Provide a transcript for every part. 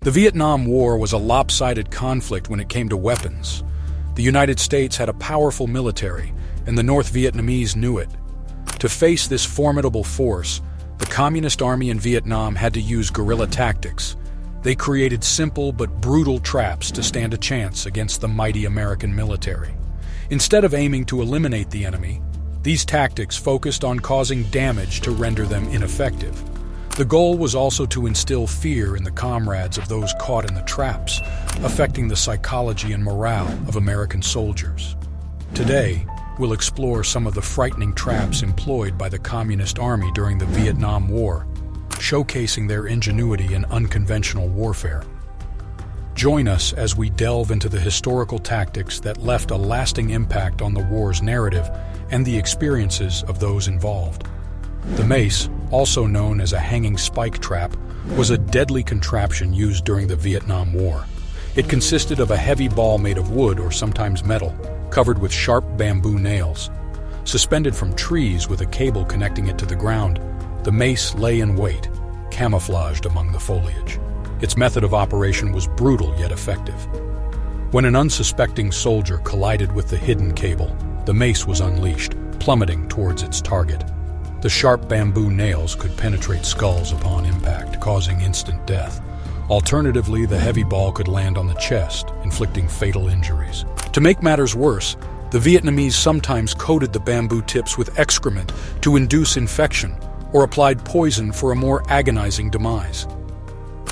The Vietnam War was a lopsided conflict when it came to weapons. The United States had a powerful military, and the North Vietnamese knew it. To face this formidable force, the Communist Army in Vietnam had to use guerrilla tactics. They created simple but brutal traps to stand a chance against the mighty American military. Instead of aiming to eliminate the enemy, these tactics focused on causing damage to render them ineffective. The goal was also to instill fear in the comrades of those caught in the traps, affecting the psychology and morale of American soldiers. Today, we'll explore some of the frightening traps employed by the Communist Army during the Vietnam War, showcasing their ingenuity in unconventional warfare. Join us as we delve into the historical tactics that left a lasting impact on the war's narrative and the experiences of those involved. The mace, also known as a hanging spike trap, was a deadly contraption used during the Vietnam War. It consisted of a heavy ball made of wood or sometimes metal, covered with sharp bamboo nails. Suspended from trees with a cable connecting it to the ground, the mace lay in wait, camouflaged among the foliage. Its method of operation was brutal yet effective. When an unsuspecting soldier collided with the hidden cable, the mace was unleashed, plummeting towards its target. The sharp bamboo nails could penetrate skulls upon impact, causing instant death. Alternatively, the heavy ball could land on the chest, inflicting fatal injuries. To make matters worse, the Vietnamese sometimes coated the bamboo tips with excrement to induce infection, or applied poison for a more agonizing demise.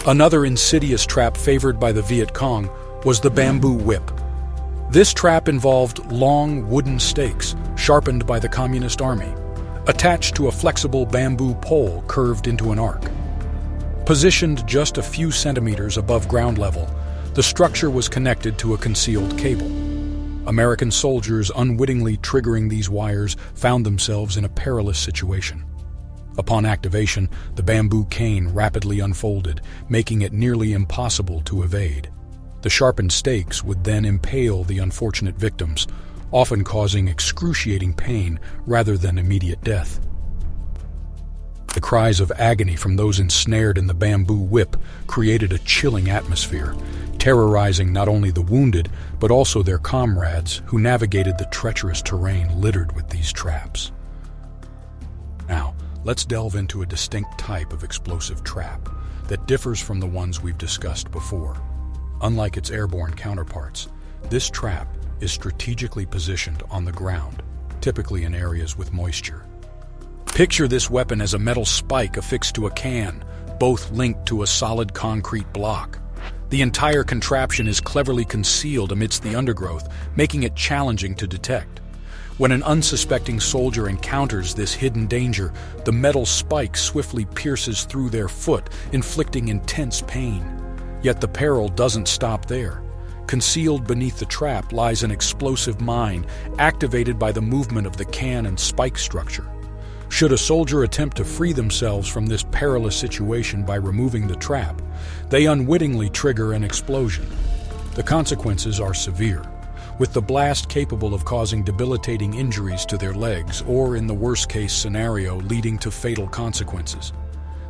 Another insidious trap favored by the Viet Cong was the bamboo whip. This trap involved long wooden stakes, sharpened by the Communist Army, attached to a flexible bamboo pole curved into an arc. Positioned just a few centimeters above ground level, the structure was connected to a concealed cable. American soldiers unwittingly triggering these wires found themselves in a perilous situation. Upon activation, the bamboo cane rapidly unfolded, making it nearly impossible to evade. The sharpened stakes would then impale the unfortunate victims, often causing excruciating pain rather than immediate death. The cries of agony from those ensnared in the bamboo whip created a chilling atmosphere, terrorizing not only the wounded, but also their comrades who navigated the treacherous terrain littered with these traps. Now, let's delve into a distinct type of explosive trap that differs from the ones we've discussed before. Unlike its airborne counterparts, this trap is strategically positioned on the ground, typically in areas with moisture. Picture this weapon as a metal spike affixed to a can, both linked to a solid concrete block. The entire contraption is cleverly concealed amidst the undergrowth, making it challenging to detect. When an unsuspecting soldier encounters this hidden danger, the metal spike swiftly pierces through their foot, inflicting intense pain. Yet the peril doesn't stop there. Concealed beneath the trap lies an explosive mine, activated by the movement of the can and spike structure. Should a soldier attempt to free themselves from this perilous situation by removing the trap, they unwittingly trigger an explosion. The consequences are severe, with the blast capable of causing debilitating injuries to their legs or, in the worst-case scenario, leading to fatal consequences.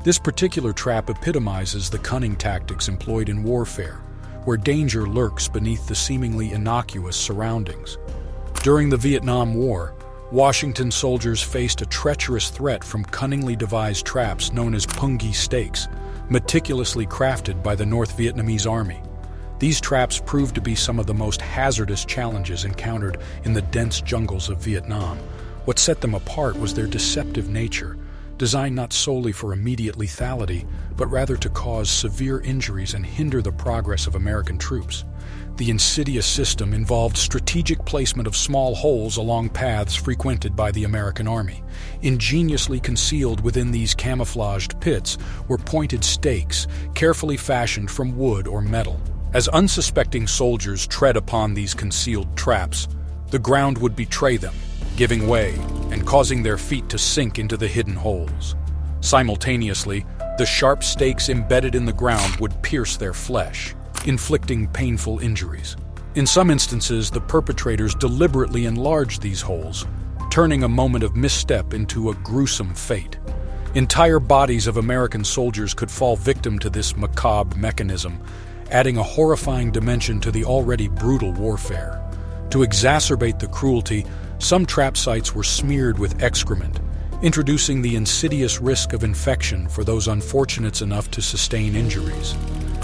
This particular trap epitomizes the cunning tactics employed in warfare, where danger lurks beneath the seemingly innocuous surroundings. During the Vietnam War, Washington soldiers faced a treacherous threat from cunningly devised traps known as punji stakes, meticulously crafted by the North Vietnamese Army. These traps proved to be some of the most hazardous challenges encountered in the dense jungles of Vietnam. What set them apart was their deceptive nature, designed not solely for immediate lethality, but rather to cause severe injuries and hinder the progress of American troops. The insidious system involved strategic placement of small holes along paths frequented by the American Army. Ingeniously concealed within these camouflaged pits were pointed stakes, carefully fashioned from wood or metal. As unsuspecting soldiers tread upon these concealed traps, the ground would betray them, giving way and causing their feet to sink into the hidden holes. Simultaneously, the sharp stakes embedded in the ground would pierce their flesh, inflicting painful injuries. In some instances, the perpetrators deliberately enlarged these holes, turning a moment of misstep into a gruesome fate. Entire bodies of American soldiers could fall victim to this macabre mechanism, adding a horrifying dimension to the already brutal warfare. To exacerbate the cruelty, some trap sites were smeared with excrement, introducing the insidious risk of infection for those unfortunate enough to sustain injuries.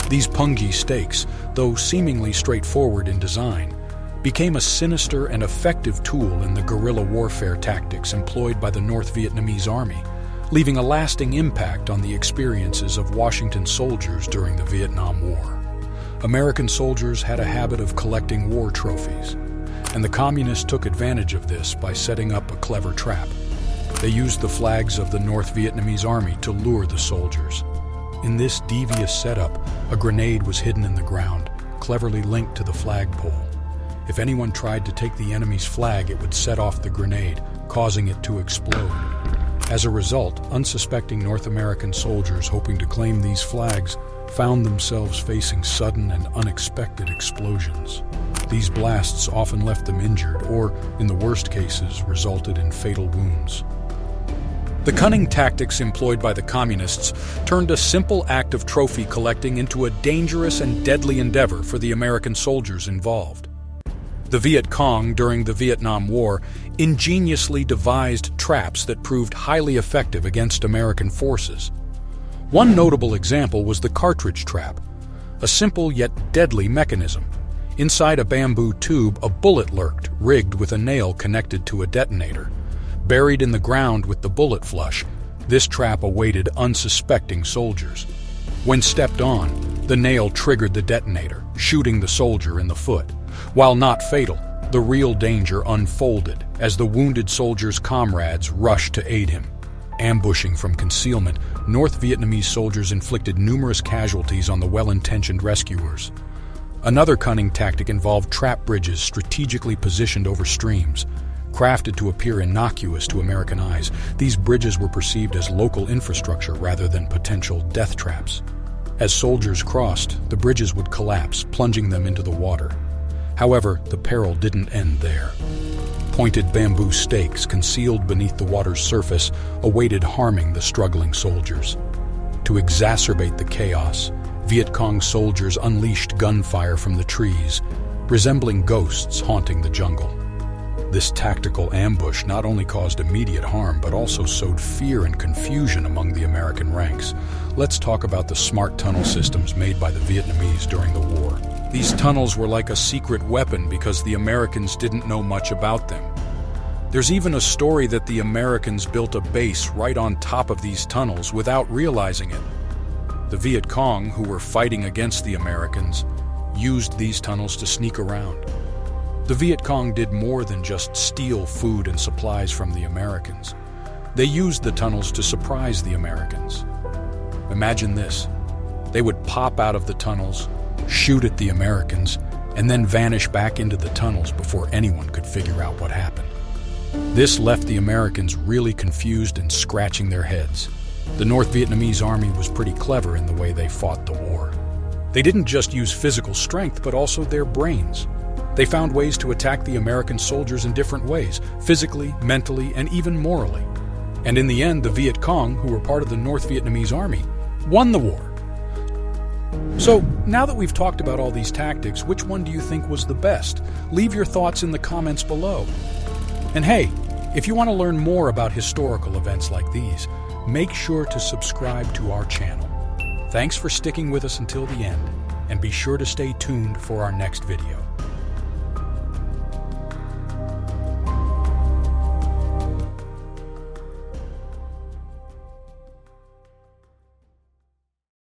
These punji stakes, though seemingly straightforward in design, became a sinister and effective tool in the guerrilla warfare tactics employed by the North Vietnamese Army, leaving a lasting impact on the experiences of Washington soldiers during the Vietnam War. American soldiers had a habit of collecting war trophies, and the communists took advantage of this by setting up a clever trap. They used the flags of the North Vietnamese Army to lure the soldiers. In this devious setup, a grenade was hidden in the ground, cleverly linked to the flagpole. If anyone tried to take the enemy's flag, it would set off the grenade, causing it to explode. As a result, unsuspecting North American soldiers hoping to claim these flags found themselves facing sudden and unexpected explosions. These blasts often left them injured or, in the worst cases, resulted in fatal wounds. The cunning tactics employed by the communists turned a simple act of trophy collecting into a dangerous and deadly endeavor for the American soldiers involved. The Viet Cong, during the Vietnam War, ingeniously devised traps that proved highly effective against American forces. One notable example was the cartridge trap, a simple yet deadly mechanism. Inside a bamboo tube, a bullet lurked, rigged with a nail connected to a detonator. Buried in the ground with the bullet flush, this trap awaited unsuspecting soldiers. When stepped on, the nail triggered the detonator, shooting the soldier in the foot. While not fatal, the real danger unfolded as the wounded soldier's comrades rushed to aid him. Ambushing from concealment, North Vietnamese soldiers inflicted numerous casualties on the well-intentioned rescuers. Another cunning tactic involved trap bridges strategically positioned over streams. Crafted to appear innocuous to American eyes, these bridges were perceived as local infrastructure rather than potential death traps. As soldiers crossed, the bridges would collapse, plunging them into the water. However, the peril didn't end there. Pointed bamboo stakes concealed beneath the water's surface awaited harming the struggling soldiers. To exacerbate the chaos, Viet Cong soldiers unleashed gunfire from the trees, resembling ghosts haunting the jungle. This tactical ambush not only caused immediate harm, but also sowed fear and confusion among the American ranks. Let's talk about the smart tunnel systems made by the Vietnamese during the war. These tunnels were like a secret weapon because the Americans didn't know much about them. There's even a story that the Americans built a base right on top of these tunnels without realizing it. The Viet Cong, who were fighting against the Americans, used these tunnels to sneak around. The Viet Cong did more than just steal food and supplies from the Americans. They used the tunnels to surprise the Americans. Imagine this. They would pop out of the tunnels, shoot at the Americans, and then vanish back into the tunnels before anyone could figure out what happened. This left the Americans really confused and scratching their heads. The North Vietnamese Army was pretty clever in the way they fought the war. They didn't just use physical strength, but also their brains. They found ways to attack the American soldiers in different ways, physically, mentally, and even morally. And in the end, the Viet Cong, who were part of the North Vietnamese Army, won the war. So, now that we've talked about all these tactics, which one do you think was the best? Leave your thoughts in the comments below. And hey, if you want to learn more about historical events like these, make sure to subscribe to our channel. Thanks for sticking with us until the end, and be sure to stay tuned for our next video.